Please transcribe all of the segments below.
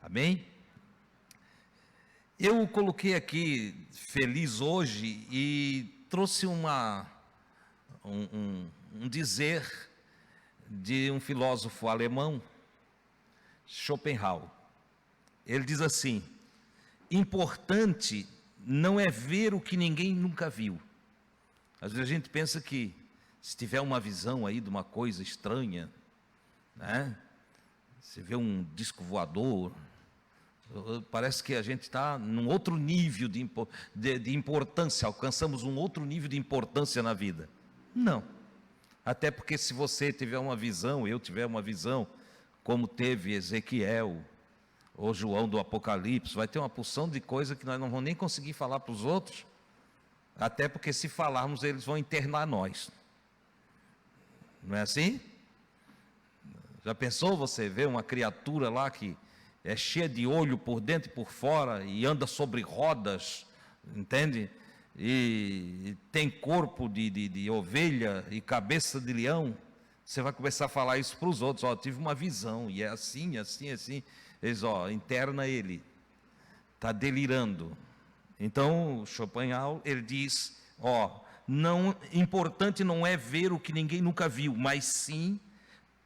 Amém? Eu coloquei aqui feliz hoje e trouxe um dizer de um filósofo alemão, Schopenhauer. Ele diz assim: importante não é ver o que ninguém nunca viu. Às vezes a gente pensa que se tiver uma visão aí de uma coisa estranha, né? Você vê um disco voador, parece que a gente está num outro nível de importância, alcançamos um outro nível de importância na vida. Não. Até porque se você tiver uma visão, eu tiver uma visão, como teve Ezequiel, ou João do Apocalipse, vai ter uma porção de coisa que nós não vamos nem conseguir falar para os outros, até porque se falarmos eles vão internar nós. Não é assim? Já pensou você ver uma criatura lá que é cheia de olho por dentro e por fora e anda sobre rodas, entende? E tem corpo de ovelha e cabeça de leão. Você vai começar a falar isso para os outros: ó, tive uma visão e é assim, assim, assim. Eles, ó, interna ele, está delirando. Então Schopenhauer, ele diz, ó, importante não é ver o que ninguém nunca viu, mas sim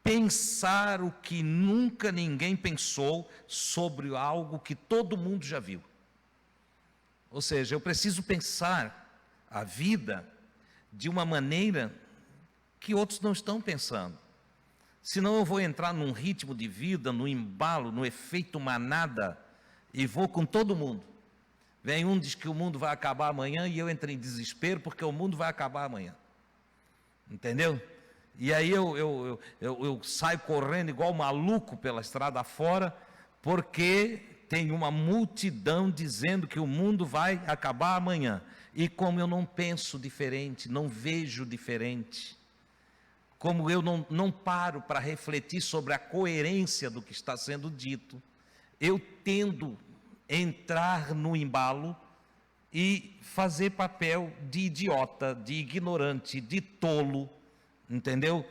pensar o que nunca ninguém pensou sobre algo que todo mundo já viu. Ou seja, eu preciso pensar a vida de uma maneira que outros não estão pensando. Senão eu vou entrar num ritmo de vida, no embalo, no efeito manada, e vou com todo mundo. Vem um, diz que o mundo vai acabar amanhã, e eu entro em desespero porque o mundo vai acabar amanhã. Entendeu? E aí eu saio correndo igual maluco pela estrada fora, porque tem uma multidão dizendo que o mundo vai acabar amanhã. E como eu não penso diferente, não vejo diferente, como eu não paro para refletir sobre a coerência do que está sendo dito, eu tendo a entrar no embalo e fazer papel de idiota, de ignorante, de tolo, entendeu?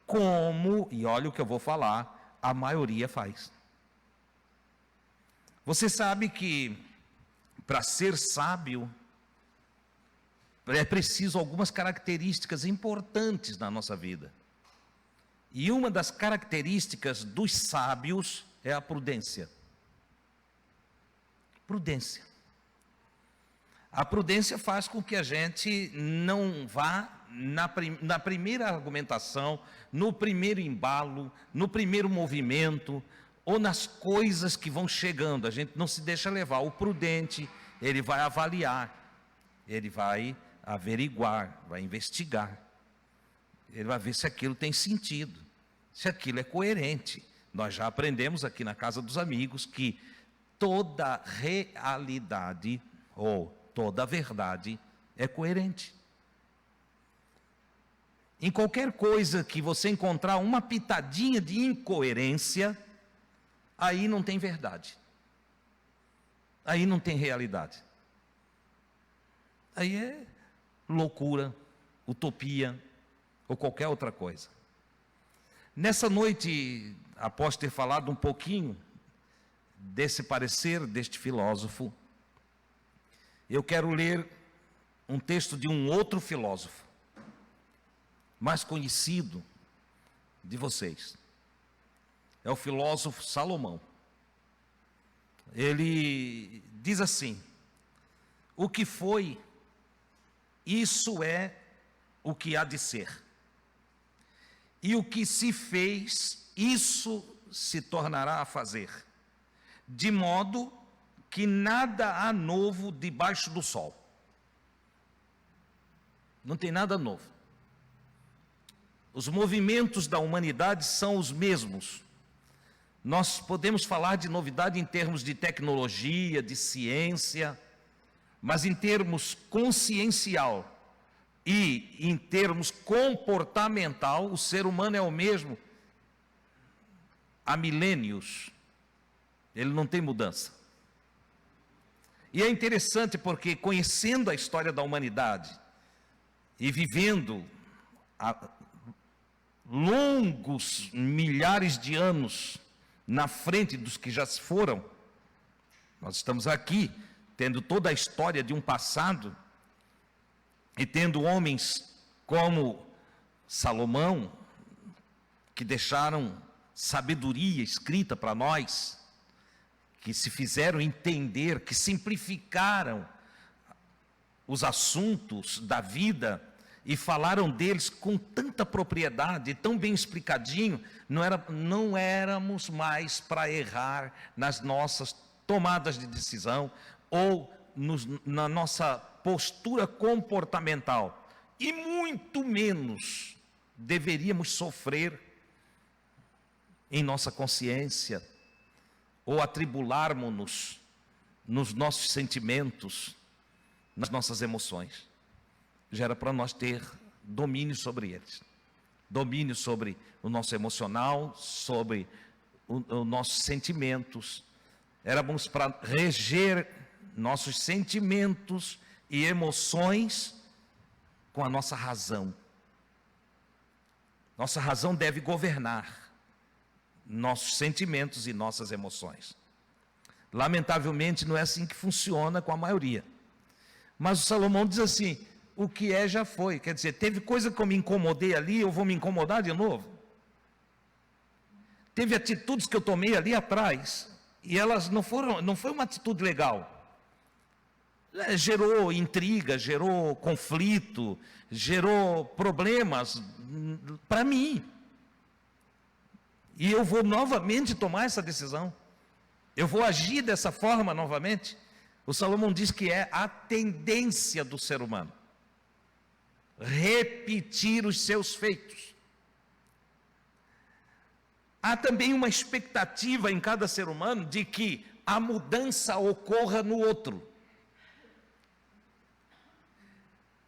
Como, e olha o que eu vou falar, a maioria faz. Você sabe que para ser sábio é preciso algumas características importantes na nossa vida. E uma das características dos sábios é a prudência. Prudência. A prudência faz com que a gente não vá na primeira argumentação, no primeiro embalo, no primeiro movimento, ou nas coisas que vão chegando. A gente não se deixa levar. O prudente, ele vai avaliar, ele vai averiguar, vai investigar. Ele vai ver se aquilo tem sentido, se aquilo é coerente. Nós já aprendemos aqui na Casa dos Amigos que toda realidade ou toda verdade é coerente. Em qualquer coisa que você encontrar uma pitadinha de incoerência, aí não tem verdade, aí não tem realidade, aí é loucura, utopia ou qualquer outra coisa. Nessa noite, após ter falado um pouquinho desse parecer deste filósofo, eu quero ler um texto de um outro filósofo, mais conhecido de vocês. É o filósofo Salomão. Ele diz assim: o que foi, isso é o que há de ser. E o que se fez, isso se tornará a fazer. De modo que nada há novo debaixo do sol. Não tem nada novo. Os movimentos da humanidade são os mesmos. Nós podemos falar de novidade em termos de tecnologia, de ciência, mas em termos consciencial e em termos comportamental, o ser humano é o mesmo há milênios. Ele não tem mudança. E é interessante porque, conhecendo a história da humanidade e vivendo longos milhares de anos na frente dos que já se foram, Nós estamos aqui tendo toda a história de um passado e tendo homens como Salomão, que deixaram sabedoria escrita para nós, que se fizeram entender, que simplificaram os assuntos da vida e falaram deles com tanta propriedade, tão bem explicadinho. Não éramos mais para errar nas nossas tomadas de decisão ou na nossa postura comportamental, e muito menos deveríamos sofrer em nossa consciência ou atribularmos-nos nos nossos sentimentos, nas nossas emoções. Já era para nós ter domínio sobre eles, domínio sobre o nosso emocional, sobre os nossos sentimentos. Éramos para reger nossos sentimentos e emoções com a nossa razão. Nossa razão deve governar nossos sentimentos e nossas emoções. Lamentavelmente não é assim que funciona com a maioria. Mas o Salomão diz assim: o que é já foi. Quer dizer, teve coisa que eu me incomodei ali, eu vou me incomodar de novo. Teve atitudes que eu tomei ali atrás e elas não foi uma atitude legal. Gerou intriga, gerou conflito, gerou problemas para mim. E eu vou novamente tomar essa decisão. Eu vou agir dessa forma novamente. O Salomão diz que é a tendência do ser humano repetir os seus feitos. Há também uma expectativa em cada ser humano de que a mudança ocorra no outro.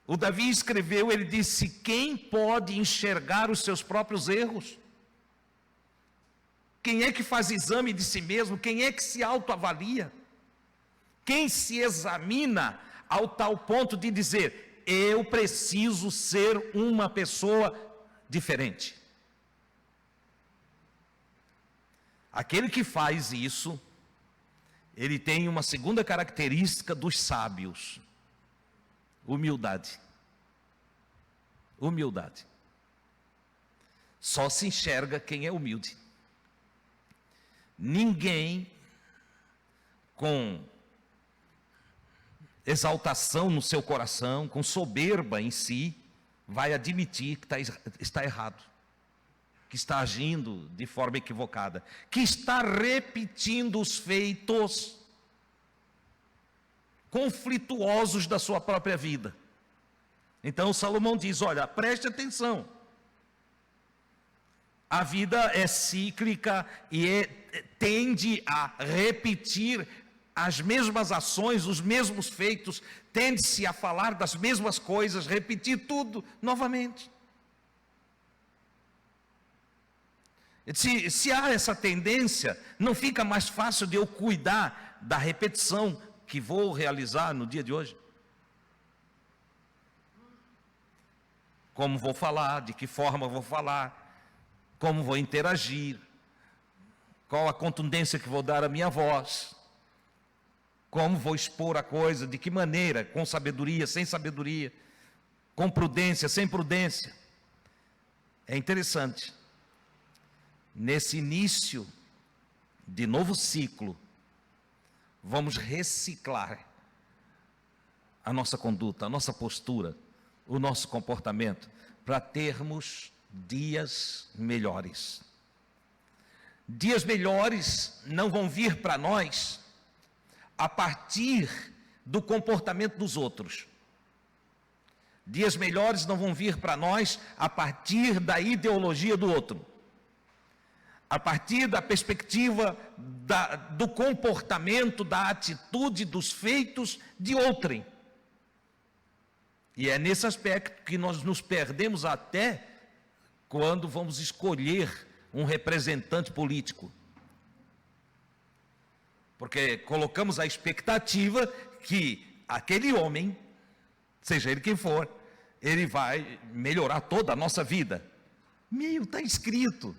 O Davi escreveu, ele disse: quem pode enxergar os seus próprios erros? Quem é que faz exame de si mesmo? Quem é que se autoavalia? Quem se examina ao tal ponto de dizer: eu preciso ser uma pessoa diferente? Aquele que faz isso, ele tem uma segunda característica dos sábios: humildade. Humildade. Só se enxerga quem é humilde. Ninguém com exaltação no seu coração, com soberba em si, vai admitir que está errado, que está agindo de forma equivocada, que está repetindo os feitos conflituosos da sua própria vida. Então Salomão diz: olha, preste atenção, a vida é cíclica e tende a repetir as mesmas ações, os mesmos feitos, tende-se a falar das mesmas coisas, repetir tudo novamente. Se há essa tendência, não fica mais fácil de eu cuidar da repetição que vou realizar no dia de hoje? Como vou falar, de que forma vou falar, como vou interagir, qual a contundência que vou dar à minha voz, como vou expor a coisa, de que maneira, com sabedoria, sem sabedoria, com prudência, sem prudência. É interessante, nesse início de novo ciclo, vamos reciclar a nossa conduta, a nossa postura, o nosso comportamento, para termos dias melhores. Dias melhores não vão vir para nós a partir do comportamento dos outros. Dias melhores não vão vir para nós a partir da ideologia do outro, a partir da perspectiva do comportamento, da atitude, dos feitos de outrem. E é nesse aspecto que nós nos perdemos até quando vamos escolher um representante político. Porque colocamos a expectativa que aquele homem, seja ele quem for, ele vai melhorar toda a nossa vida. Está escrito.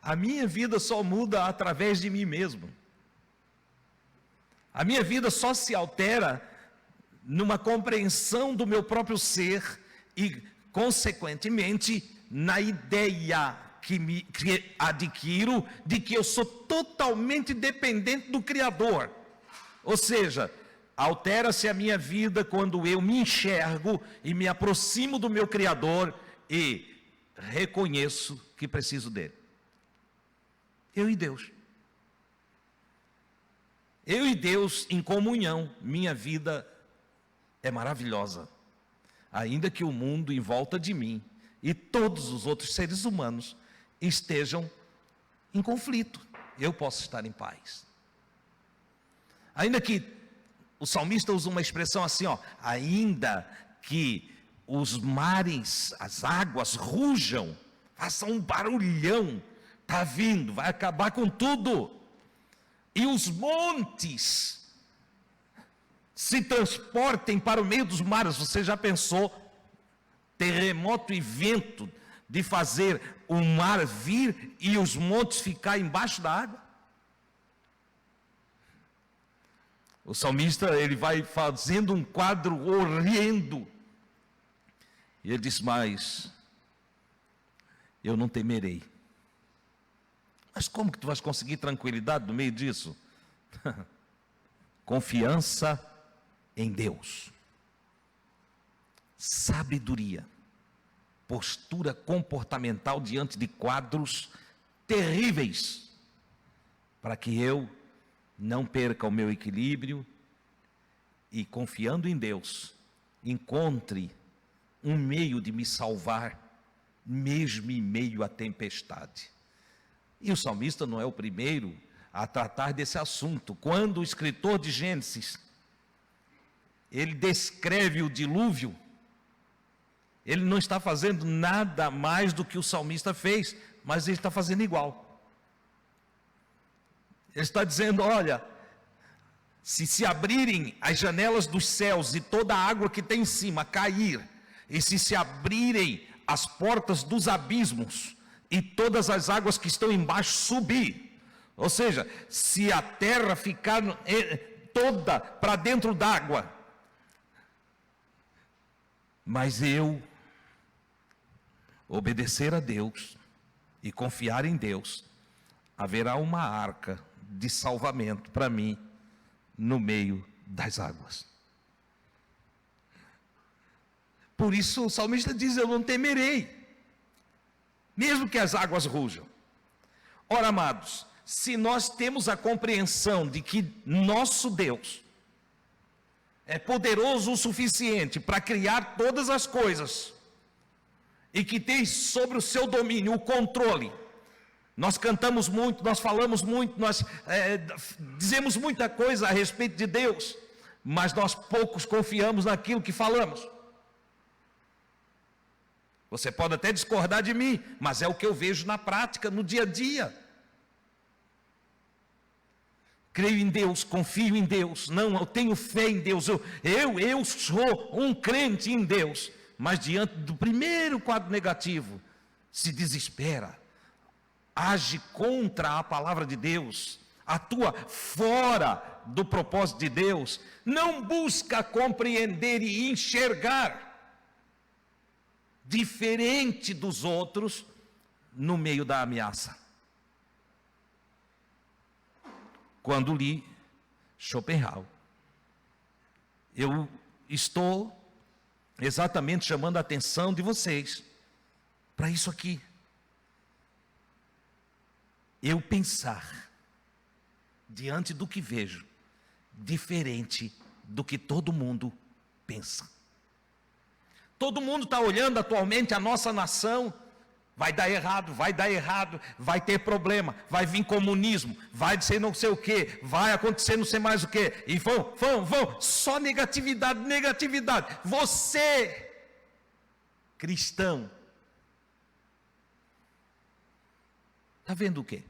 A minha vida só muda através de mim mesmo. A minha vida só se altera numa compreensão do meu próprio ser e, consequentemente, na ideia que adquiro de que eu sou totalmente dependente do Criador. Ou seja, altera-se a minha vida quando eu me enxergo e me aproximo do meu Criador e reconheço que preciso dele. Eu e Deus. Eu e Deus em comunhão, minha vida é maravilhosa. Ainda que o mundo em volta de mim e todos os outros seres humanos estejam em conflito, eu posso estar em paz. Ainda que o salmista usa uma expressão assim, ainda que os mares, as águas rujam, façam um barulhão, está vindo, vai acabar com tudo. E os montes se transportem para o meio dos mares. Você já pensou? Terremoto e vento de fazer o mar vir e os montes ficar embaixo da água? O salmista, ele vai fazendo um quadro horrendo. E ele diz, mas eu não temerei. Mas como que tu vais conseguir tranquilidade no meio disso? Confiança em Deus. Sabedoria. Postura comportamental diante de quadros terríveis. Para que eu não perca o meu equilíbrio e, confiando em Deus, encontre um meio de me salvar, mesmo em meio à tempestade. E o salmista não é o primeiro a tratar desse assunto. Quando o escritor de Gênesis, ele descreve o dilúvio, ele não está fazendo nada mais do que o salmista fez, mas ele está fazendo igual. Ele está dizendo, olha, se abrirem as janelas dos céus e toda a água que tem em cima cair, e se abrirem as portas dos abismos, e todas as águas que estão embaixo subir, ou seja, se a terra ficar toda para dentro d'água, mas eu obedecer a Deus e confiar em Deus, haverá uma arca de salvamento para mim no meio das águas. Por isso o salmista diz, eu não temerei, mesmo que as águas rujam. Ora, amados, se nós temos a compreensão de que nosso Deus é poderoso o suficiente para criar todas as coisas, e que tem sobre o seu domínio o controle, nós cantamos muito, nós falamos muito, nós dizemos muita coisa a respeito de Deus, mas nós poucos confiamos naquilo que falamos. Você pode até discordar de mim, mas é o que eu vejo na prática, no dia a dia. Creio em Deus, confio em Deus, não, eu tenho fé em Deus, eu sou um crente em Deus, mas diante do primeiro quadro negativo, se desespera, age contra a palavra de Deus, atua fora do propósito de Deus, não busca compreender e enxergar diferente dos outros no meio da ameaça. Quando li Schopenhauer, eu estou exatamente chamando a atenção de vocês para isso aqui. Eu pensar diante do que vejo diferente do que todo mundo pensa. Todo mundo está olhando atualmente a nossa nação, vai dar errado, vai ter problema, vai vir comunismo, vai ser não sei o que, vai acontecer não sei mais o que, e vão, só negatividade. Você, cristão, está vendo o quê?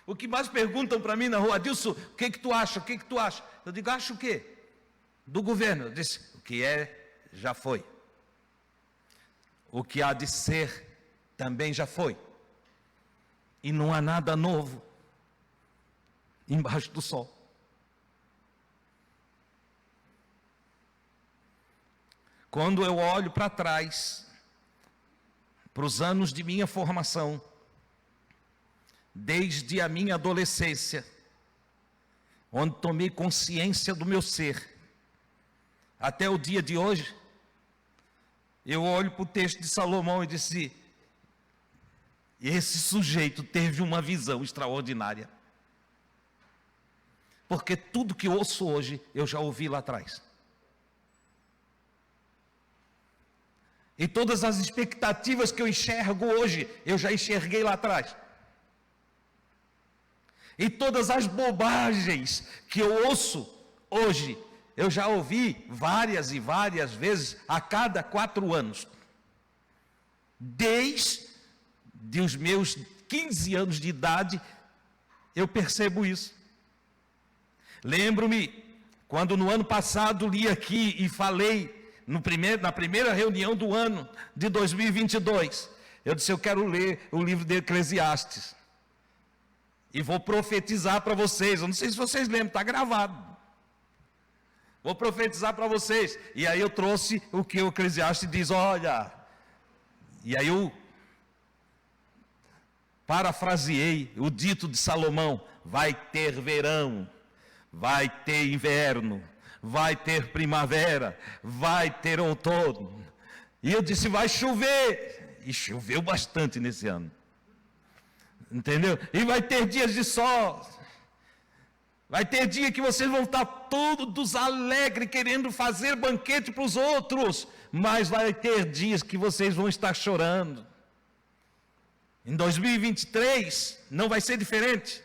O que mais perguntam para mim na rua, Adilson, o que tu acha? Eu digo, acho o quê? Do governo. Eu disse, o que é, já foi. o que há de ser também já foi. E não há nada novo embaixo do sol. Quando eu olho para trás, para os anos de minha formação, desde a minha adolescência, onde tomei consciência do meu ser, até o dia de hoje, eu olho para o texto de Salomão e disse: esse sujeito teve uma visão extraordinária. Porque tudo que eu ouço hoje, eu já ouvi lá atrás. E todas as expectativas que eu enxergo hoje, eu já enxerguei lá atrás. E todas as bobagens que eu ouço hoje, eu já ouvi várias e várias vezes a cada 4 anos. Desde os meus 15 anos de idade, eu percebo isso. Lembro-me, quando no ano passado li aqui e falei, na primeira reunião do ano de 2022, eu disse: eu quero ler o livro de Eclesiastes. E vou profetizar para vocês. Eu não sei se vocês lembram, está gravado. Vou profetizar para vocês. E aí eu trouxe o que o Eclesiastes diz, olha. E aí eu parafraseei o dito de Salomão: vai ter verão, vai ter inverno, vai ter primavera, vai ter outono. E eu disse: vai chover. E choveu bastante nesse ano. Entendeu? E vai ter dias de sol. Vai ter dia que vocês vão estar todos alegres, querendo fazer banquete para os outros. Mas vai ter dias que vocês vão estar chorando. Em 2023 não vai ser diferente.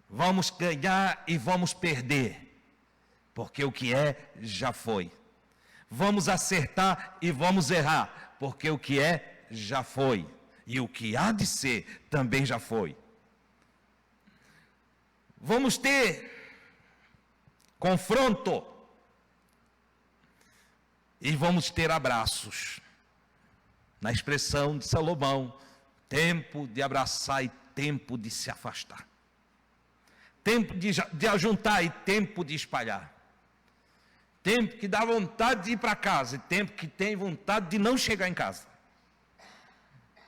Vamos ganhar e vamos perder. Porque o que é, já foi. Vamos acertar e vamos errar. Porque o que é, já foi. E o que há de ser, também já foi. Vamos ter confronto. E vamos ter abraços. Na expressão de Salomão: tempo de abraçar e tempo de se afastar. Tempo de ajuntar e tempo de espalhar. Tempo que dá vontade de ir para casa e tempo que tem vontade de não chegar em casa.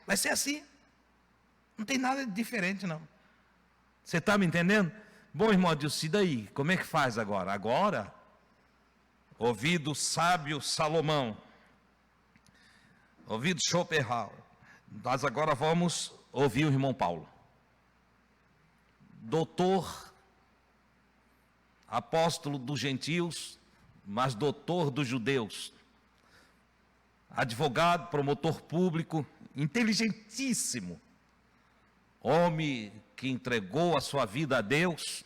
Vai ser assim. Não tem nada de diferente, não. Você está me entendendo? Bom, irmão Adilson, e daí? Como é que faz agora? Agora, ouvido sábio Salomão, ouvido Schopenhauer, nós agora vamos ouvir o irmão Paulo. Doutor, apóstolo dos gentios, mas doutor dos judeus. Advogado, promotor público, inteligentíssimo. Homem que entregou a sua vida a Deus.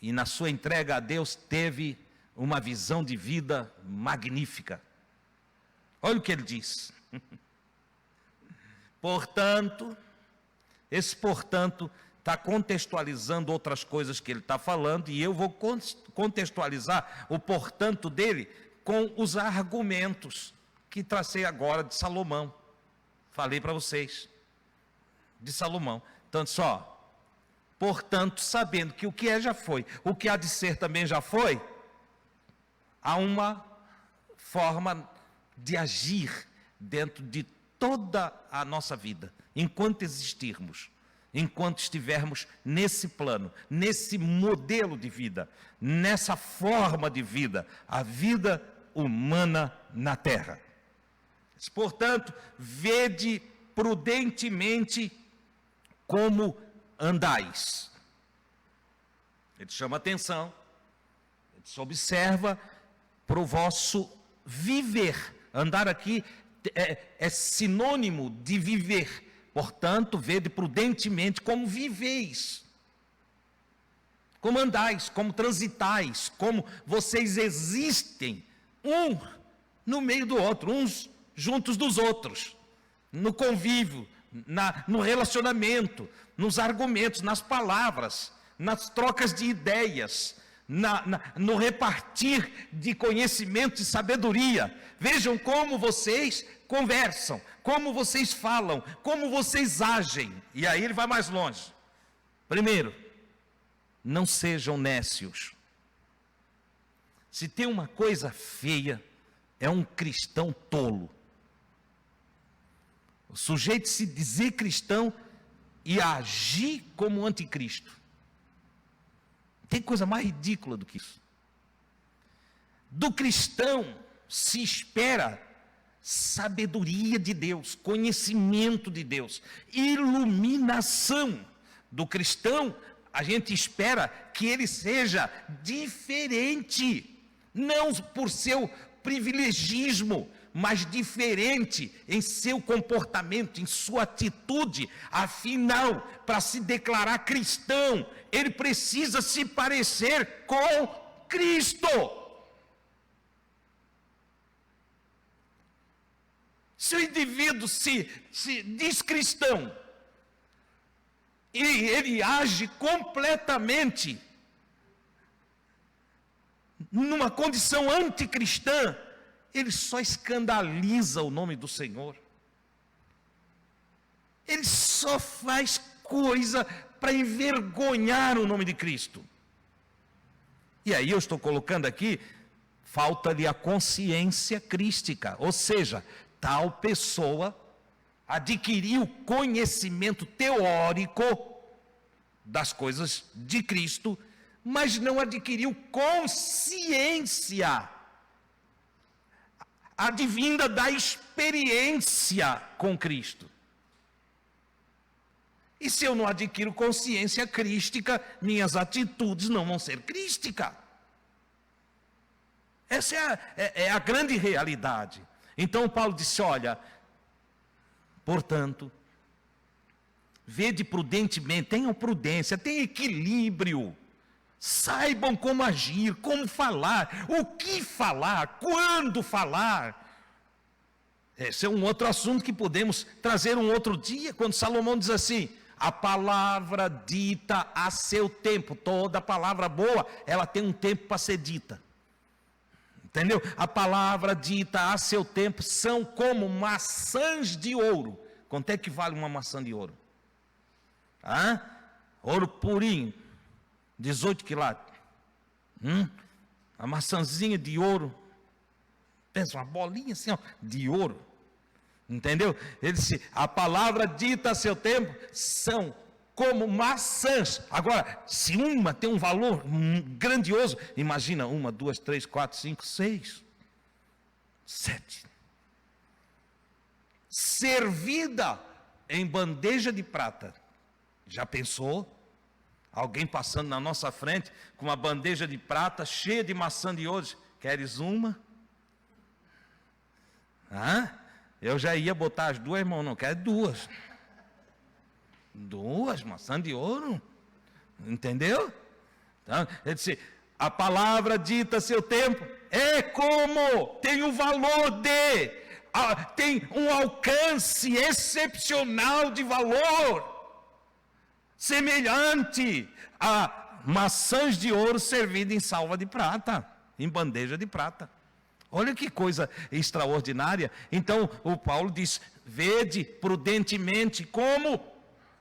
E na sua entrega a Deus teve uma visão de vida magnífica. Olha o que ele diz. Portanto, esse portanto está contextualizando outras coisas que ele está falando, e eu vou contextualizar o portanto dele com os argumentos que tracei agora de Salomão. Falei para vocês, de Salomão. Então, só, portanto, sabendo que o que é já foi, o que há de ser também já foi, há uma forma de agir dentro de toda a nossa vida, enquanto existirmos, enquanto estivermos nesse plano, nesse modelo de vida, nessa forma de vida, a vida humana na terra. Portanto, vede prudentemente como andais. Ele chama atenção, ele se observa para o vosso viver. Andar aqui é sinônimo de viver. Portanto, vede prudentemente como viveis, como andais, como transitais, como vocês existem, um no meio do outro, uns juntos dos outros, no convívio, no relacionamento, nos argumentos, nas palavras, nas trocas de ideias, no repartir de conhecimento e sabedoria. Vejam como vocês conversam, como vocês falam, como vocês agem. E aí ele vai mais longe. Primeiro, não sejam nécios. Se tem uma coisa feia, é um cristão tolo. O sujeito se dizer cristão e agir como anticristo. Tem coisa mais ridícula do que isso. Do cristão se espera sabedoria de Deus, conhecimento de Deus, iluminação. Do cristão, a gente espera que ele seja diferente, não por seu privilegismo, mas diferente em seu comportamento, em sua atitude. Afinal, para se declarar cristão, ele precisa se parecer com Cristo. Se o indivíduo se diz cristão, e ele age completamente numa condição anticristã, ele só escandaliza o nome do Senhor. Ele só faz coisa para envergonhar o nome de Cristo. E aí eu estou colocando aqui, falta-lhe a consciência crística, ou seja, tal pessoa adquiriu conhecimento teórico das coisas de Cristo, mas não adquiriu consciência advinda da experiência com Cristo. E se eu não adquiro consciência crística, minhas atitudes não vão ser crísticas. Essa é a grande realidade. Então Paulo disse, olha, portanto, vede prudentemente, tenham prudência, tenham equilíbrio, saibam como agir, como falar, o que falar, quando falar. Esse é um outro assunto que podemos trazer um outro dia, quando Salomão diz assim, a palavra dita a seu tempo. Toda palavra boa, ela tem um tempo para ser dita. Entendeu? A palavra dita a seu tempo são como maçãs de ouro. Quanto é que vale uma maçã de ouro? Ouro purinho, 18 quilates. A maçãzinha de ouro. Pensa, uma bolinha assim, ó, de ouro. Entendeu? Ele disse, a palavra dita a seu tempo são como maçãs. Agora, se uma tem um valor grandioso, imagina 1, 2, 3, 4, 5, 6, 7. Servida em bandeja de prata. Já pensou? Alguém passando na nossa frente com uma bandeja de prata cheia de maçã de ouro. Queres uma? Eu já ia botar as duas mãos, não quero duas. Duas maçãs de ouro. Entendeu? Então, ele disse, a palavra dita a seu tempo é como, tem o valor de, tem um alcance excepcional de valor, semelhante a maçãs de ouro servidas em salva de prata, em bandeja de prata. Olha que coisa extraordinária. Então o Paulo diz, vede prudentemente como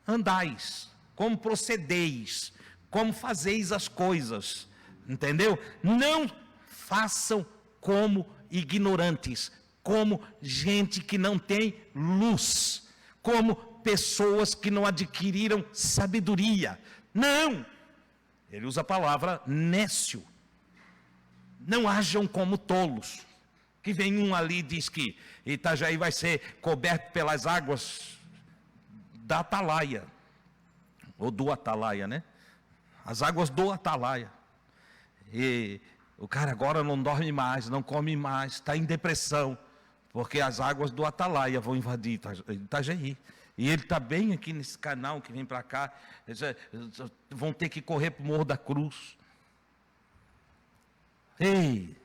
andais, como procedeis, como fazeis as coisas, entendeu? Não façam como ignorantes, como gente que não tem luz, como pessoas que não adquiriram sabedoria. Não! Ele usa a palavra nécio. Não hajam como tolos. Que vem um ali e diz que Itajaí vai ser coberto pelas águas da Atalaia. Ou do Atalaia, né? As águas do Atalaia. E o cara agora não dorme mais, não come mais, está em depressão. Porque as águas do Atalaia vão invadir Itajaí. E ele está bem aqui nesse canal que vem para cá. Eles vão ter que correr para o Morro da Cruz. Ei,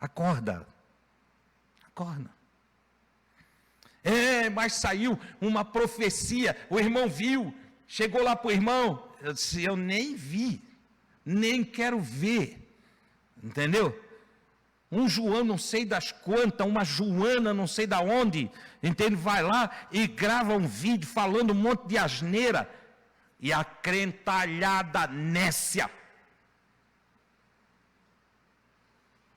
acorda. Acorda. Mas saiu uma profecia. O irmão viu. Chegou lá para o irmão. Eu disse, eu nem vi. nem quero ver, entendeu? Um João não sei das quantas, uma Joana não sei da onde, entende? Vai lá e grava um vídeo falando um monte de asneira, e a crentalhada nécia,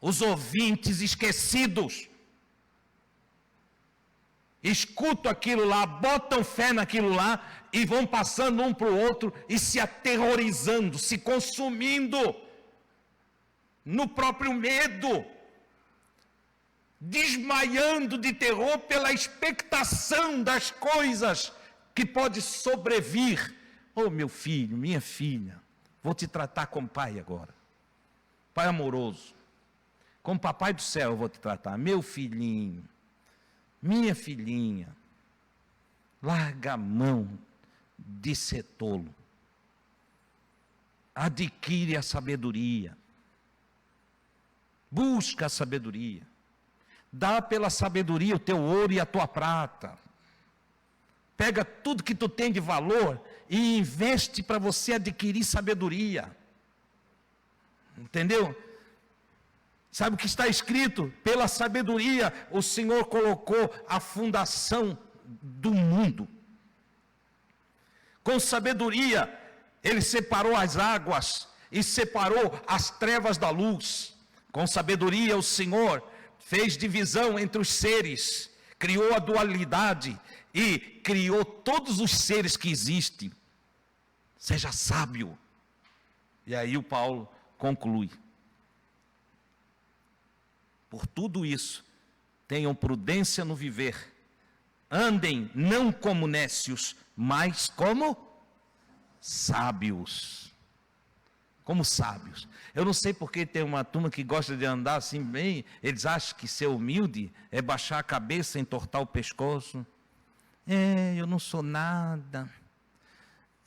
os ouvintes esquecidos, escutam aquilo lá, botam fé naquilo lá, e vão passando um para o outro, e se aterrorizando, se consumindo, no próprio medo, desmaiando de terror pela expectação das coisas que pode sobrevir. Oh, meu filho, minha filha, vou te tratar como pai agora, pai amoroso, como papai do céu eu vou te tratar, meu filhinho, minha filhinha, larga a mão de ser tolo, adquire a sabedoria, busca a sabedoria, dá pela sabedoria o teu ouro e a tua prata, pega tudo que tu tem de valor e investe para você adquirir sabedoria, entendeu? Sabe o que está escrito? Pela sabedoria o Senhor colocou a fundação do mundo, com sabedoria Ele separou as águas e separou as trevas da luz, com sabedoria o Senhor fez divisão entre os seres, criou a dualidade e criou todos os seres que existem. Seja sábio. E aí o Paulo conclui: por tudo isso, tenham prudência no viver, andem não como nécios, mas como sábios. Como sábios. Eu não sei porque tem uma turma que gosta de andar assim bem, eles acham que ser humilde é baixar a cabeça, entortar o pescoço. Eu não sou nada.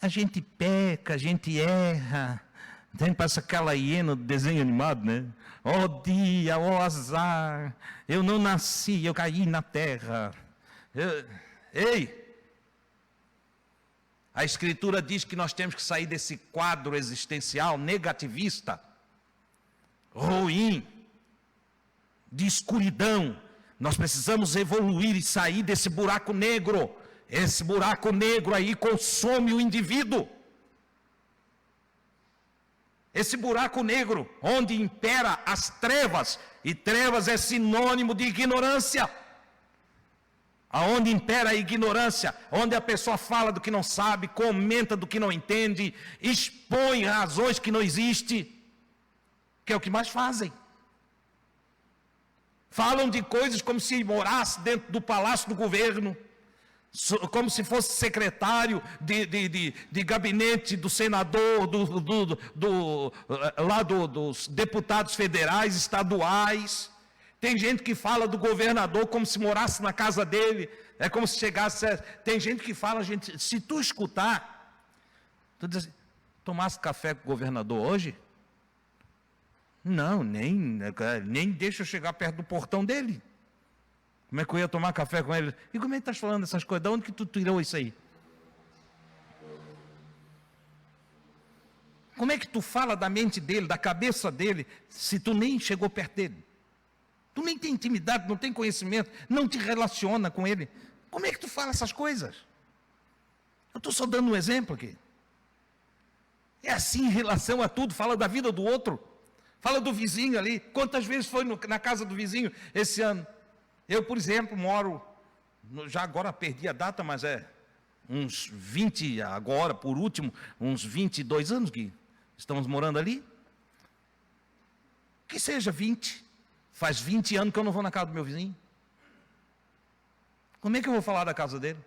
A gente peca, a gente erra. Tem parece aquela hiena do desenho animado, né? Ó dia, ó azar, eu não nasci, eu caí na terra. Ei! A Escritura diz que nós temos que sair desse quadro existencial negativista, ruim, de escuridão. Nós precisamos evoluir e sair desse buraco negro. Esse buraco negro aí consome o indivíduo. Esse buraco negro, onde impera as trevas, e trevas é sinônimo de ignorância. Aonde impera a ignorância, onde a pessoa fala do que não sabe, comenta do que não entende, expõe razões que não existem, que é o que mais fazem. Falam de coisas como se morasse dentro do palácio do governo, como se fosse secretário de gabinete do senador, dos deputados federais, estaduais. Tem gente que fala do governador como se morasse na casa dele, é como se chegasse. Tem gente que fala, gente, se tu escutar, tu diz assim: tomasse café com o governador hoje? Não, nem deixa eu chegar perto do portão dele. Como é que eu ia tomar café com ele? E como é que estás falando essas coisas? De onde que tu tirou isso aí? Como é que tu fala da mente dele, da cabeça dele, se tu nem chegou perto dele? Tu nem tem intimidade, não tem conhecimento, não te relaciona com ele. Como é que tu fala essas coisas? Eu estou só dando um exemplo aqui. É assim em relação a tudo, fala da vida do outro. Fala do vizinho ali. Quantas vezes foi na casa do vizinho esse ano? Eu, por exemplo, moro, já agora perdi a data, mas uns 20, agora por último, uns 22 anos que estamos morando ali. Que seja 20. Faz 20 anos que eu não vou na casa do meu vizinho. Como é que eu vou falar da casa dele?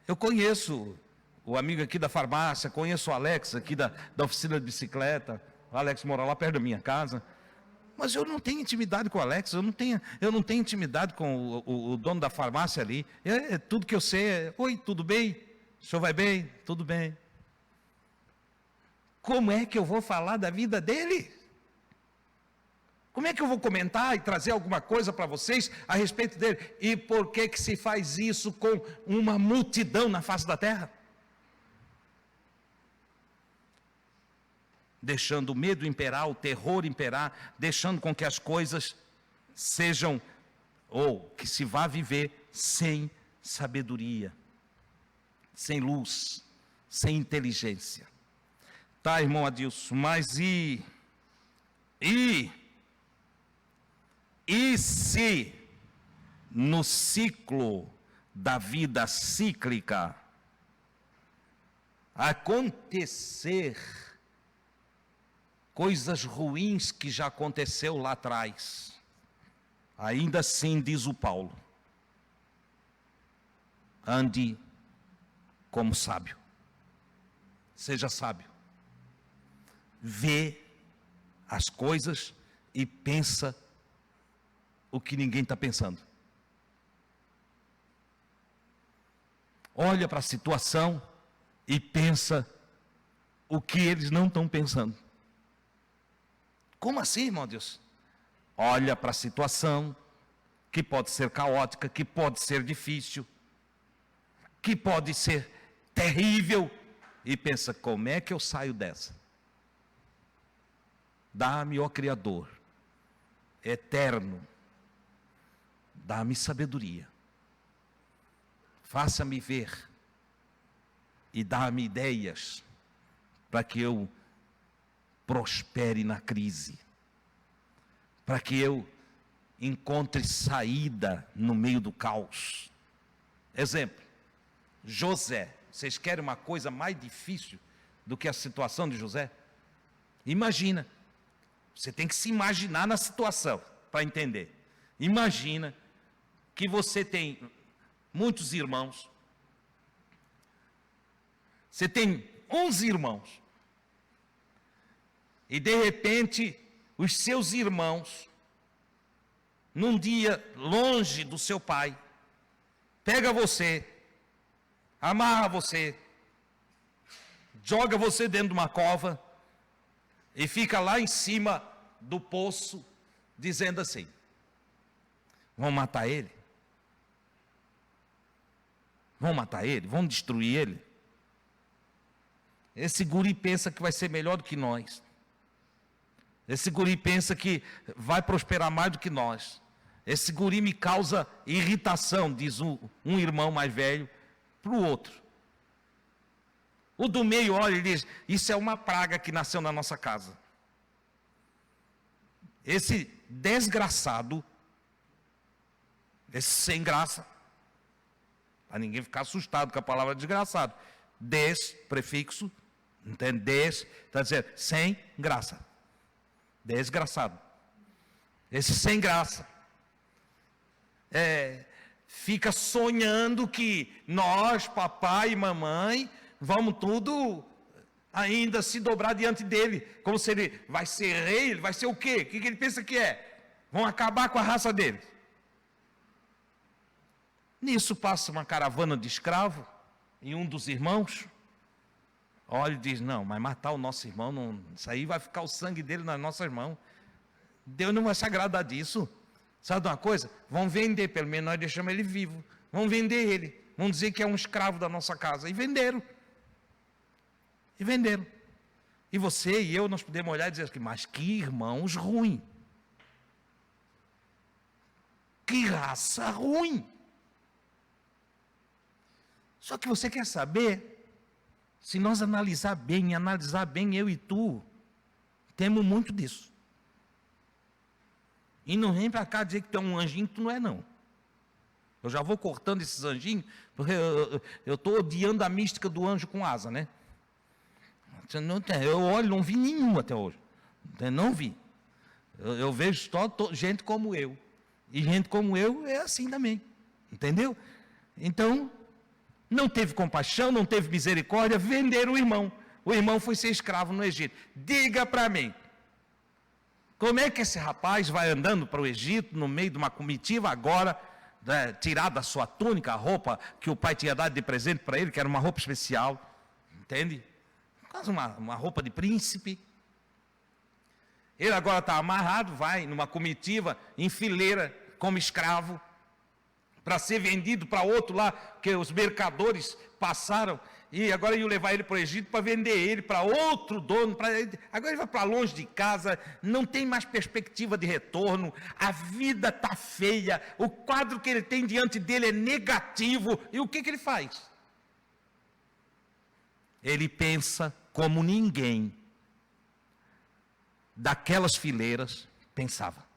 Eu conheço o amigo aqui da farmácia, conheço o Alex aqui da oficina de bicicleta. O Alex mora lá perto da minha casa. Mas eu não tenho intimidade com o Alex, eu não tenho intimidade com o dono da farmácia ali. Tudo que eu sei é: oi, tudo bem? O senhor vai bem? Tudo bem. Como é que eu vou falar da vida dele? Como é que eu vou comentar e trazer alguma coisa para vocês a respeito dele? E por que que se faz isso com uma multidão na face da terra? Deixando o medo imperar, o terror imperar, deixando com que as coisas sejam, ou que se vá viver sem sabedoria, sem luz, sem inteligência. Tá, irmão Adilson, mas e se no ciclo da vida cíclica acontecer coisas ruins que já aconteceu lá atrás? Ainda assim, diz o Paulo, ande como sábio, seja sábio, vê as coisas e pensa o que ninguém está pensando. Olha para a situação e pensa o que eles não estão pensando. Como assim, irmão Deus? Olha para a situação, que pode ser caótica, que pode ser difícil, que pode ser terrível, e pensa, como é que eu saio dessa? Dá-me, ó Criador, eterno, dá-me sabedoria, faça-me ver, e dá-me ideias, para que eu prospere na crise, para que eu encontre saída no meio do caos. Exemplo, José. Vocês querem uma coisa mais difícil do que a situação de José? Imagina, você tem que se imaginar na situação para entender. Imagina que você tem muitos irmãos, você tem 11 irmãos, e de repente os seus irmãos, num dia longe do seu pai, pega você, amarra você, joga você dentro de uma cova e fica lá em cima do poço dizendo assim: vão matar ele? Vão matar ele? Vão destruir ele? Esse guri pensa que vai ser melhor do que nós. Esse guri pensa que vai prosperar mais do que nós. Esse guri me causa irritação, diz um irmão mais velho para o outro. O do meio olha e diz: isso é uma praga que nasceu na nossa casa. Esse desgraçado, esse sem graça, para ninguém ficar assustado com a palavra desgraçado, prefixo, entende? Está dizendo sem graça, desgraçado. Esse sem graça fica sonhando que nós, papai e mamãe, vamos tudo ainda se dobrar diante dele, como se ele vai ser rei. Ele vai ser o quê? O que ele pensa que é? Vão acabar com a raça dele. Nisso passa uma caravana de escravos, e um dos irmãos olha e diz: não, mas matar o nosso irmão, não, isso aí vai ficar o sangue dele nas nossas mãos. Deus não vai se agradar disso. Sabe de uma coisa? Vão vender, pelo menos nós deixamos ele vivo. Vão vender ele. Vão dizer que é um escravo da nossa casa. E venderam. E venderam. E você e eu, nós podemos olhar e dizer assim: mas que irmãos ruins. Que raça ruim. Só que você quer saber, se nós analisar bem, eu e tu, temos muito disso. E não vem para cá dizer que tu é um anjinho que tu não é, não. Eu já vou cortando esses anjinhos, porque eu estou odiando a mística do anjo com asa, né? Eu olho, não vi nenhum até hoje. Não vi. Eu vejo só gente como eu. E gente como eu é assim também. Entendeu? Então, não teve compaixão, não teve misericórdia, venderam o irmão. O irmão foi ser escravo no Egito. Diga para mim, como é que esse rapaz vai andando para o Egito, no meio de uma comitiva agora, tirar da sua túnica a roupa que o pai tinha dado de presente para ele, que era uma roupa especial, entende? Quase uma roupa de príncipe. Ele agora está amarrado, vai numa comitiva, em fileira, como escravo, para ser vendido para outro lá, que os mercadores passaram, e agora iam levar ele para o Egito para vender ele para outro dono. Agora ele vai para longe de casa, não tem mais perspectiva de retorno, a vida está feia, o quadro que ele tem diante dele é negativo, e o que ele faz? Ele pensa como ninguém daquelas fileiras pensava.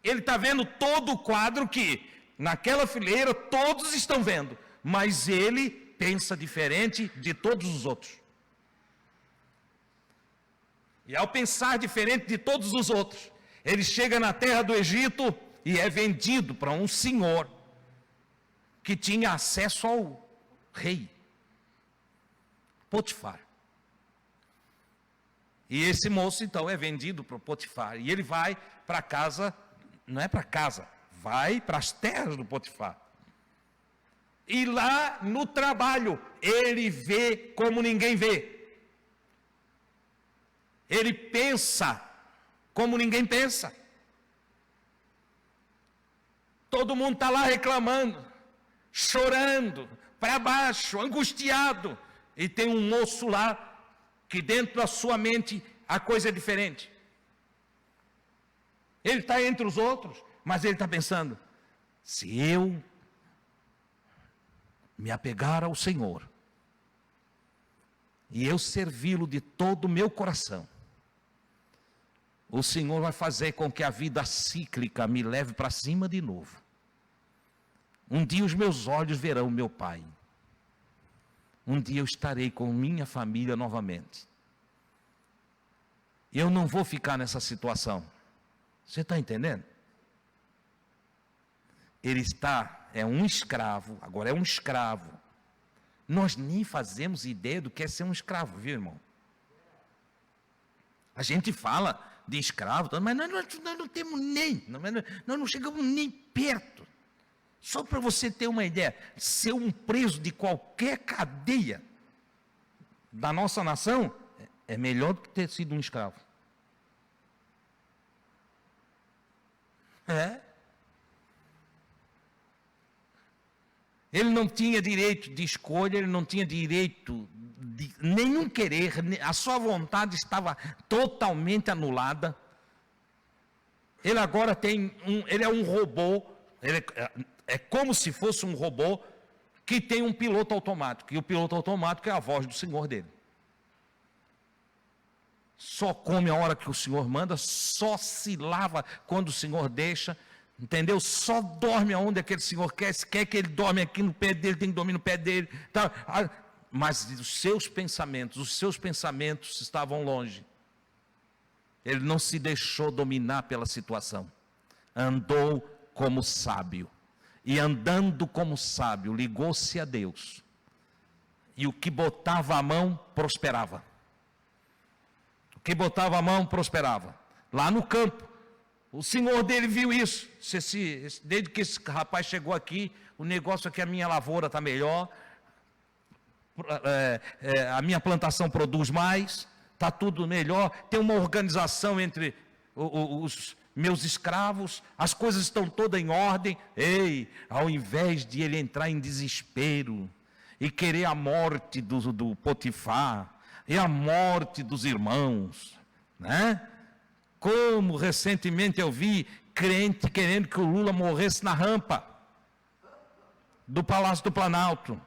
Ele está vendo todo o quadro que naquela fileira todos estão vendo, mas ele pensa diferente de todos os outros. E ao pensar diferente de todos os outros, ele chega na terra do Egito e é vendido para um senhor que tinha acesso ao rei, Potifar. E esse moço então é vendido para o Potifar, e ele vai para casa, não é para casa, vai para as terras do Potifar. E lá no trabalho, ele vê como ninguém vê. Ele pensa como ninguém pensa. Todo mundo está lá reclamando, chorando, para baixo, angustiado. E tem um moço lá, que dentro da sua mente a coisa é diferente. Ele está entre os outros, mas ele está pensando, se eu me apegar ao Senhor, e eu servi-lo de todo o meu coração, o Senhor vai fazer com que a vida cíclica me leve para cima de novo. Um dia os meus olhos verão meu Pai. Um dia eu estarei com minha família novamente. Eu não vou ficar nessa situação. Você está entendendo? Ele é um escravo, agora é um escravo. Nós nem fazemos ideia do que é ser um escravo, viu, irmão? A gente fala de escravo, mas nós não temos nem, nós não chegamos nem perto. Só para você ter uma ideia, ser um preso de qualquer cadeia da nossa nação é melhor do que ter sido um escravo. Ele não tinha direito de escolha, ele não tinha direito de nenhum querer, a sua vontade estava totalmente anulada. Ele agora ele é um robô, é como se fosse um robô que tem um piloto automático, e o piloto automático é a voz do Senhor dele. Só come a hora que o Senhor manda, só se lava quando o Senhor deixa, entendeu? Só dorme aonde aquele Senhor quer, se quer que ele dorme aqui no pé dele, tem que dormir no pé dele, tá? Mas os seus pensamentos estavam longe. Ele não se deixou dominar pela situação, andou como sábio, e andando como sábio, ligou-se a Deus, e o que botava a mão, prosperava. O que botava a mão, prosperava. Lá no campo, o senhor dele viu isso. Desde que esse rapaz chegou aqui, o negócio aqui, a minha lavoura está melhor, a minha plantação produz mais, está tudo melhor, tem uma organização entre os meus escravos, as coisas estão todas em ordem. Ei, ao invés de ele entrar em desespero e querer a morte do Potifar, e a morte dos irmãos, né? Como recentemente eu vi crente querendo que o Lula morresse na rampa do Palácio do Planalto.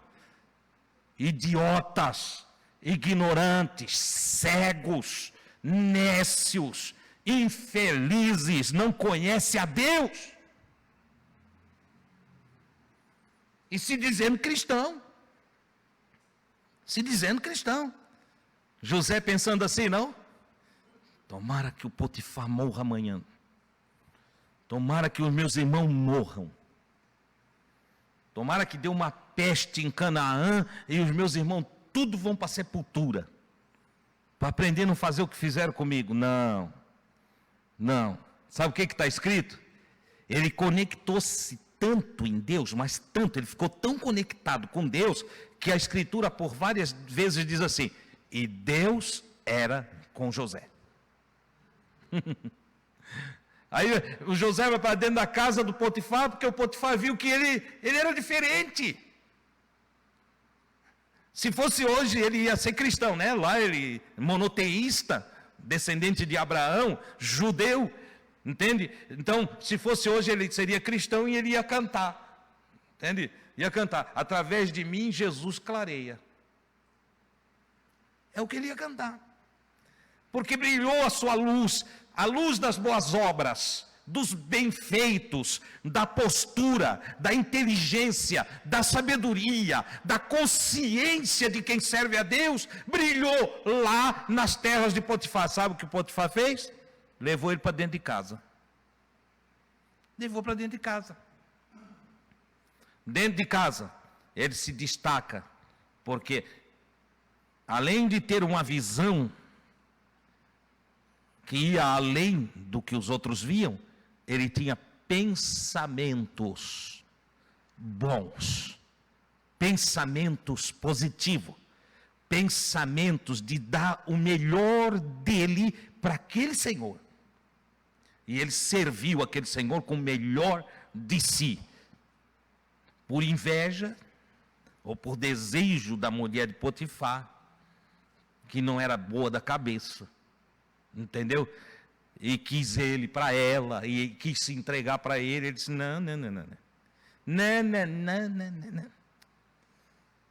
Idiotas, ignorantes, cegos, nécios, infelizes, não conhecem a Deus. E se dizendo cristão. José pensando assim, não? Tomara que o Potifar morra amanhã. Tomara que os meus irmãos morram. Tomara que dê uma peste em Canaã e os meus irmãos tudo vão para a sepultura. Para aprender a não fazer o que fizeram comigo. Não. Sabe o que está escrito? Ele conectou-se tanto em Deus, mas tanto, ele ficou tão conectado com Deus, que a Escritura por várias vezes diz assim, e Deus era com José. Aí o José vai para dentro da casa do Potifar, porque o Potifar viu que ele era diferente. Se fosse hoje, ele ia ser cristão, né? Lá ele, monoteísta, descendente de Abraão, judeu, entende? Então, se fosse hoje, ele seria cristão e ele ia cantar, entende? Ia cantar, através de mim Jesus clareia. É o que ele ia cantar. Porque brilhou a sua luz, a luz das boas obras, dos bem-feitos, da postura, da inteligência, da sabedoria, da consciência de quem serve a Deus, brilhou lá nas terras de Potifar. Sabe o que Potifar fez? Levou ele para dentro de casa. Levou para dentro de casa. Dentro de casa, ele se destaca, porque além de ter uma visão que ia além do que os outros viam, ele tinha pensamentos bons, pensamentos positivos, pensamentos de dar o melhor dele para aquele Senhor. E ele serviu aquele Senhor com o melhor de si. Por inveja, ou por desejo da mulher de Potifar, que não era boa da cabeça, entendeu? E quis ele para ela, e quis se entregar para ele. Ele disse: não.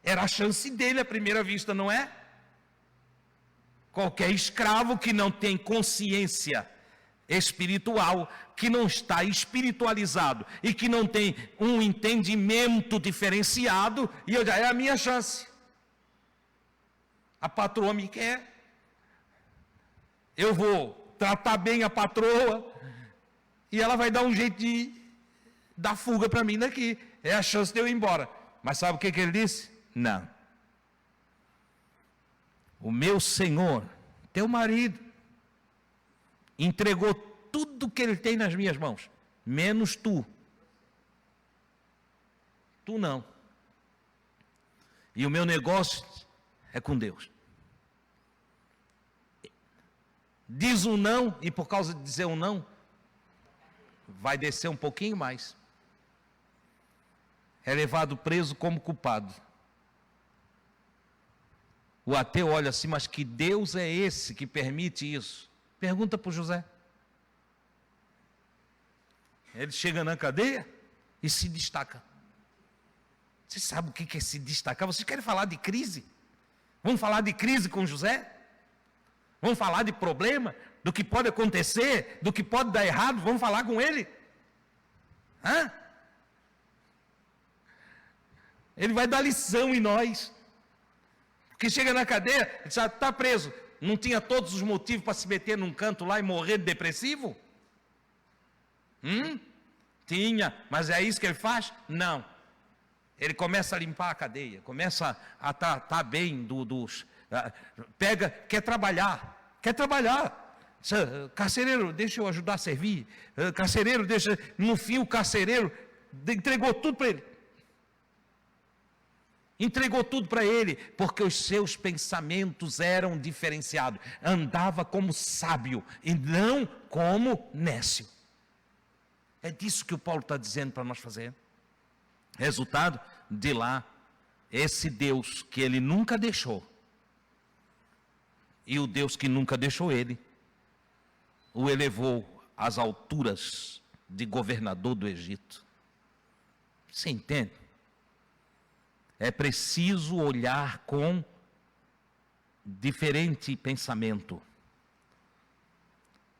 Era a chance dele à primeira vista, não é? Qualquer escravo que não tem consciência espiritual, que não está espiritualizado e que não tem um entendimento diferenciado, e eu já é a minha chance. A patroa me quer, eu vou tratar bem a patroa e ela vai dar um jeito de dar fuga para mim daqui. É a chance de eu ir embora. Mas sabe o que ele disse? Não. O meu Senhor, teu marido, entregou tudo que ele tem nas minhas mãos, menos tu. Tu não. E o meu negócio é com Deus. Diz um não, e por causa de dizer um não, vai descer um pouquinho mais. É levado preso como culpado. O ateu olha assim: mas que Deus é esse que permite isso? Pergunta para o José. Ele chega na cadeia e se destaca. Você sabe o que é se destacar? Vocês querem falar de crise? Vamos falar de crise com José? Vamos falar de problema, do que pode acontecer, do que pode dar errado? Vamos falar com ele? Hã? Ele vai dar lição em nós. Porque chega na cadeia, ele diz: está preso. Não tinha todos os motivos para se meter num canto lá e morrer de depressivo? Tinha, mas é isso que ele faz? Não. Ele começa a limpar a cadeia, começa a tratar bem quer trabalhar. Carcereiro, deixa eu ajudar a servir. Carcereiro, deixa. No fim, o carcereiro entregou tudo para ele. Entregou tudo para ele, porque os seus pensamentos eram diferenciados. Andava como sábio e não como nécio. É disso que o Paulo está dizendo para nós fazer. Resultado de lá, esse Deus que ele nunca deixou, e o Deus que nunca deixou ele, o elevou às alturas de governador do Egito. Você entende? É preciso olhar com diferente pensamento.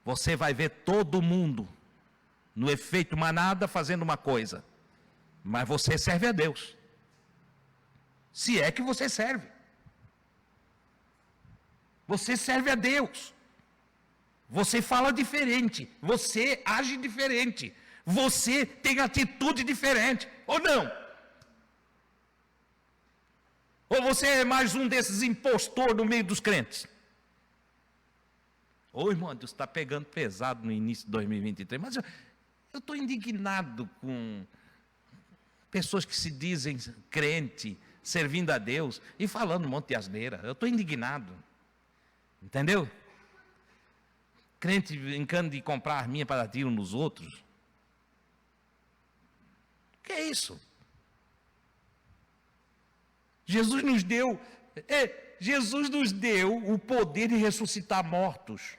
Você vai ver todo mundo no efeito manada fazendo uma coisa, mas você serve a Deus. Se é que você serve. Você serve a Deus. Você fala diferente, você age diferente, você tem atitude diferente, ou não? Ou você é mais um desses impostores no meio dos crentes? Ô irmão, Deus está pegando pesado no início de 2023, mas eu estou indignado com pessoas que se dizem crente, servindo a Deus e falando um monte de asneira. Eu estou indignado. Entendeu? Crente brincando de comprar arminha para dar tiro nos outros. O que é isso? Jesus nos deu o poder de ressuscitar mortos.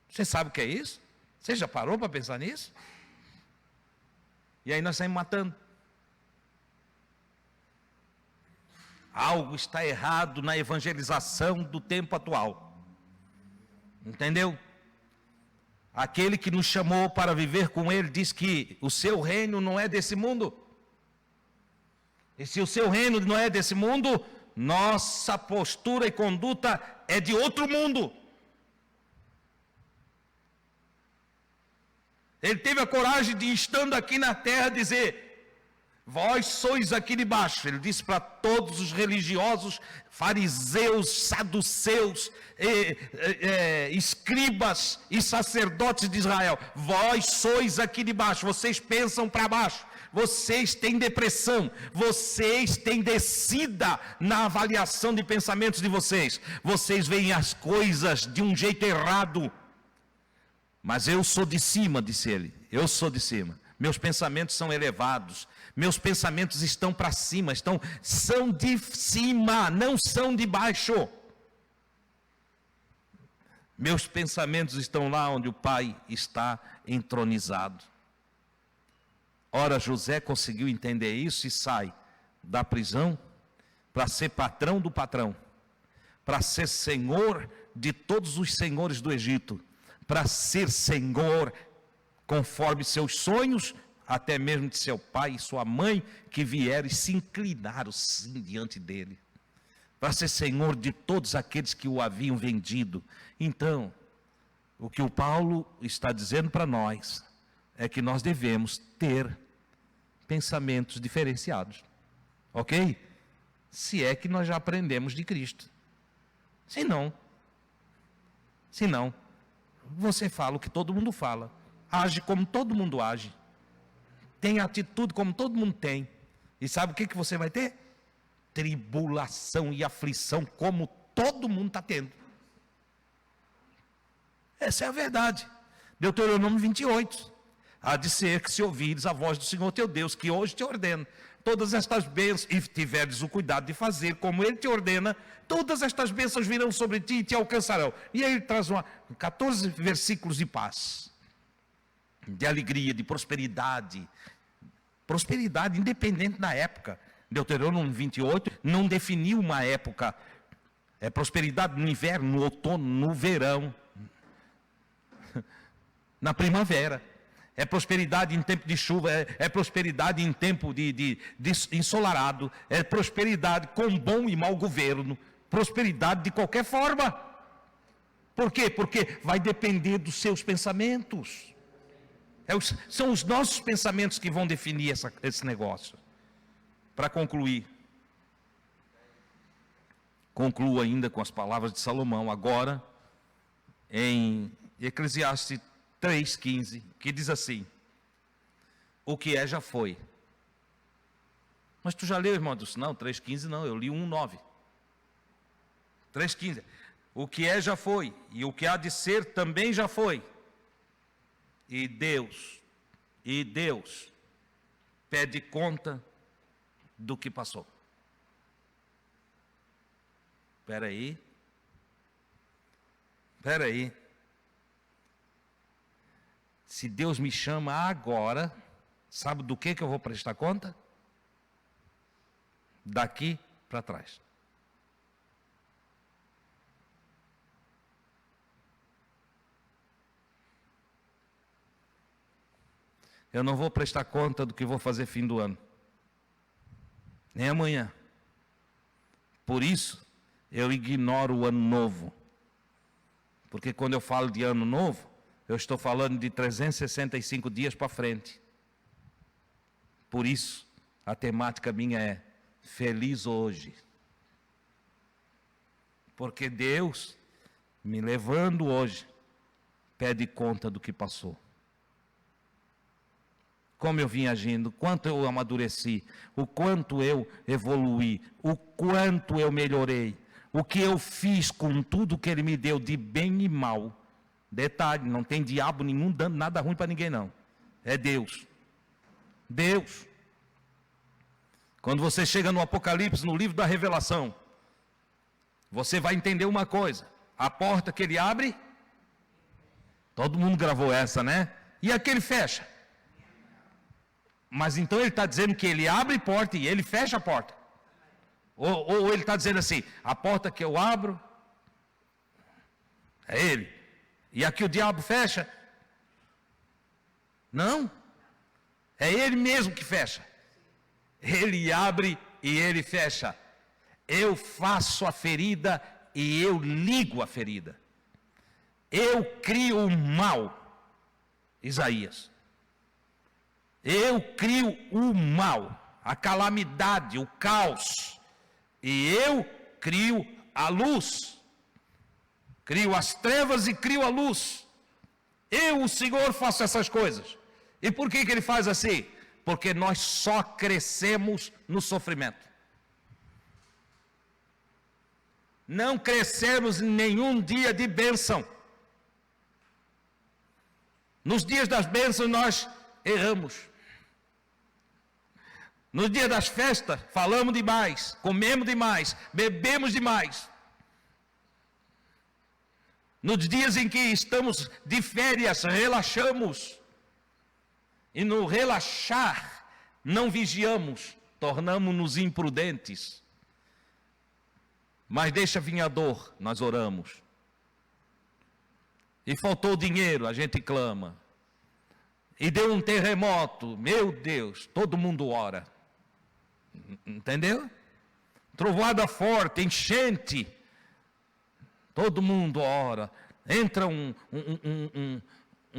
Você sabe o que é isso? Você já parou para pensar nisso? E aí nós saímos matando. Algo está errado na evangelização do tempo atual. Entendeu? Aquele que nos chamou para viver com Ele diz que o seu reino não é desse mundo. E se o seu reino não é desse mundo, nossa postura e conduta é de outro mundo. Ele teve a coragem de, estando aqui na terra, dizer: vós sois aqui de baixo. Ele disse para todos os religiosos, fariseus, saduceus, escribas e sacerdotes de Israel: vós sois aqui de baixo, vocês pensam para baixo. Vocês têm depressão, vocês têm descida na avaliação de pensamentos de vocês. Vocês veem as coisas de um jeito errado. Mas eu sou de cima, disse ele. Eu sou de cima. Meus pensamentos são elevados. Meus pensamentos estão para cima, são de cima, não são de baixo. Meus pensamentos estão lá onde o Pai está entronizado. Ora, José conseguiu entender isso e sai da prisão para ser patrão do patrão, para ser senhor de todos os senhores do Egito, para ser senhor conforme seus sonhos, até mesmo de seu pai e sua mãe, que vieram e se inclinaram sim diante dele, para ser senhor de todos aqueles que o haviam vendido. Então, o que o Paulo está dizendo para nós é que nós devemos ter pensamentos diferenciados, ok? Se é que nós já aprendemos de Cristo. Se não, você fala o que todo mundo fala, age como todo mundo age, tem atitude como todo mundo tem, e sabe o que você vai ter? Tribulação e aflição como todo mundo está tendo. Essa é a verdade. Deuteronômio 28. Há de ser que se ouvires a voz do Senhor teu Deus, que hoje te ordena todas estas bênçãos, e tiveres o cuidado de fazer como Ele te ordena, todas estas bênçãos virão sobre ti e te alcançarão. E aí ele traz 14 versículos de paz, de alegria, de prosperidade. Prosperidade independente da época. Deuteronômio 28 não definiu uma época. É prosperidade no inverno, no outono, no verão, na primavera. É prosperidade em tempo de chuva, é prosperidade em tempo de ensolarado, é prosperidade com bom e mau governo, prosperidade de qualquer forma. Por quê? Porque vai depender dos seus pensamentos. São os nossos pensamentos que vão definir esse negócio. Para concluir, concluo ainda com as palavras de Salomão, agora em Eclesiastes 3,15, que diz assim: o que é já foi. Mas tu já leu, irmão? Não, 3,15 não, eu li 1,9. 3,15. O que é já foi, e o que há de ser também já foi. E Deus pede conta do que passou. Espera aí. Se Deus me chama agora, sabe do que eu vou prestar conta? Daqui para trás. Eu não vou prestar conta do que vou fazer fim do ano, nem amanhã. Por isso, eu ignoro o ano novo. Porque quando eu falo de ano novo, eu estou falando de 365 dias para frente. Por isso, a temática minha é feliz hoje. Porque Deus, me levando hoje, pede conta do que passou. Como eu vim agindo, quanto eu amadureci, o quanto eu evoluí, o quanto eu melhorei, o que eu fiz com tudo que ele me deu de bem e mal. Detalhe, não tem diabo nenhum dando nada ruim para ninguém não. É Deus. Deus. Quando você chega no Apocalipse, no livro da Revelação, você vai entender uma coisa. A porta que ele abre, todo mundo gravou essa, né? E a que ele fecha? Mas então ele está dizendo que ele abre porta e ele fecha a porta. Ou ele está dizendo assim, a porta que eu abro, é ele. E aqui o diabo fecha? Não. É ele mesmo que fecha. Ele abre e ele fecha. Eu faço a ferida e eu ligo a ferida. Eu crio o mal. Isaías. Eu crio o mal, a calamidade, o caos. E eu crio a luz. Crio as trevas e crio a luz. Eu, o Senhor, faço essas coisas. E por que ele faz assim? Porque nós só crescemos no sofrimento. Não crescemos em nenhum dia de bênção. Nos dias das bênçãos nós erramos. No dia das festas, falamos demais, comemos demais, bebemos demais. Nos dias em que estamos de férias, relaxamos. E no relaxar, não vigiamos, tornamos-nos imprudentes. Mas deixa vir a dor, nós oramos. E faltou dinheiro, a gente clama. E deu um terremoto, meu Deus, todo mundo ora. Entendeu? Trovoada forte, enchente, todo mundo ora. Entra um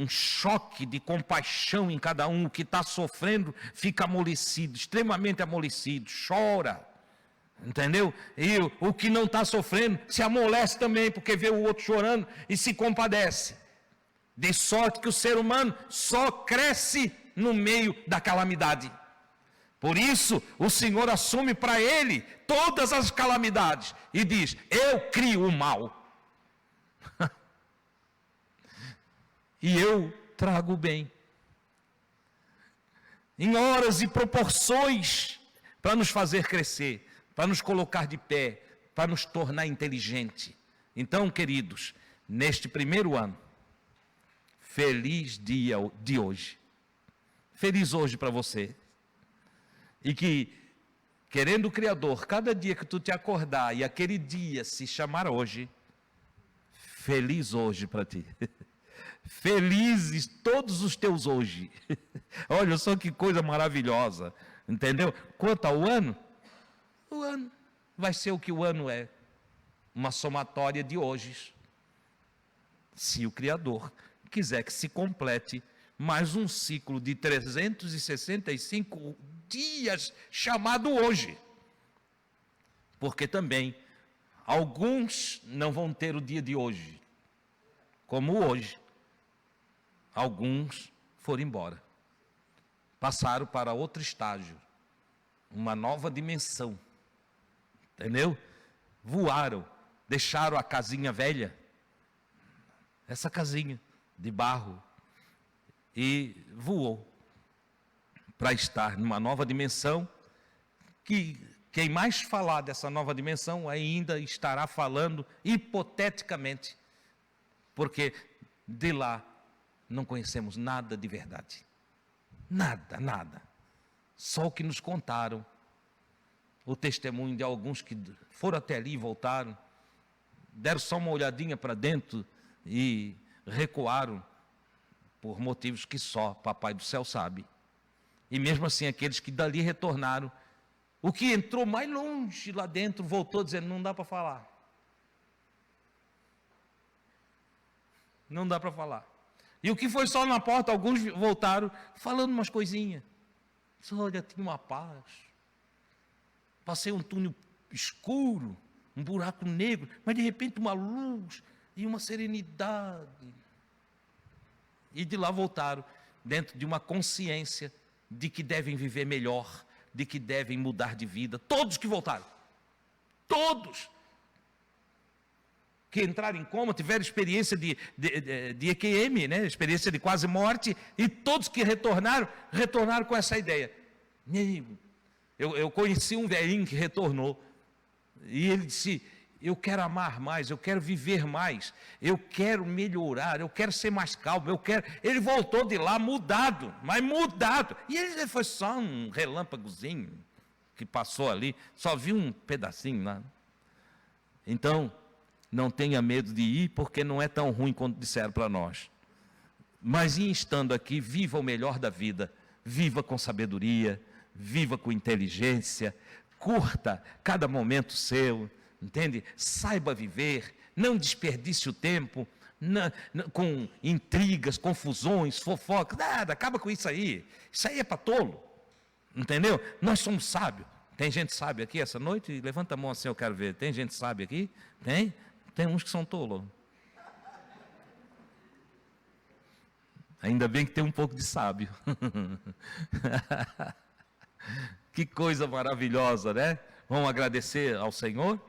choque de compaixão em cada um. O que está sofrendo fica amolecido, extremamente amolecido, chora. Entendeu? E o que não está sofrendo se amolece também, porque vê o outro chorando e se compadece. De sorte que o ser humano só cresce no meio da calamidade. Por isso, o Senhor assume para ele todas as calamidades e diz: eu crio o mal. E eu trago o bem. Em horas e proporções para nos fazer crescer, para nos colocar de pé, para nos tornar inteligente. Então, queridos, neste primeiro ano, feliz dia de hoje. Feliz hoje para você. E que, querendo o Criador, cada dia que tu te acordar e aquele dia se chamar hoje, feliz hoje para ti. Felizes todos os teus hoje. Olha só que coisa maravilhosa. Entendeu? Quanto ao ano, o ano vai ser o que o ano é. Uma somatória de hoje. Se o Criador quiser que se complete mais um ciclo de 365 dias chamado hoje. Porque também alguns não vão ter o dia de hoje, como hoje. Alguns foram embora. Passaram para outro estágio, uma nova dimensão. Entendeu? Voaram, deixaram a casinha velha, essa casinha de barro, e voou para estar numa nova dimensão, que quem mais falar dessa nova dimensão ainda estará falando hipoteticamente, porque de lá não conhecemos nada de verdade. Nada, nada. Só o que nos contaram, o testemunho de alguns que foram até ali e voltaram, deram só uma olhadinha para dentro e recuaram por motivos que só Papai do Céu sabe. E mesmo assim, aqueles que dali retornaram, o que entrou mais longe lá dentro, voltou dizendo: não dá para falar. Não dá para falar. E o que foi só na porta, alguns voltaram falando umas coisinhas. Olha, tinha uma paz. Passei um túnel escuro, um buraco negro, mas de repente uma luz e uma serenidade. E de lá voltaram, dentro de uma consciência de que devem viver melhor, de que devem mudar de vida. Todos que voltaram. Todos. que entraram em coma, tiveram experiência de EQM, né? Experiência de quase morte, e todos que retornaram com essa ideia. Eu conheci um velhinho que retornou, e ele disse: eu quero amar mais, eu quero viver mais, eu quero melhorar, eu quero ser mais calmo, eu quero... Ele voltou de lá mudado, mas mudado, e ele foi só um relâmpagozinho que passou ali, só viu um pedacinho lá. Então, não tenha medo de ir, porque não é tão ruim quanto disseram para nós. Mas em estando aqui, viva o melhor da vida, viva com sabedoria, viva com inteligência, curta cada momento seu, entende? Saiba viver, não desperdice o tempo com intrigas, confusões, fofocas, nada, acaba com isso aí é para tolo, entendeu? Nós somos sábios. Tem gente sábia aqui essa noite? Levanta a mão assim, eu quero ver. Tem gente sábia aqui? Tem uns que são tolos. Ainda bem que tem um pouco de sábio. Que coisa maravilhosa, né? Vamos agradecer ao Senhor.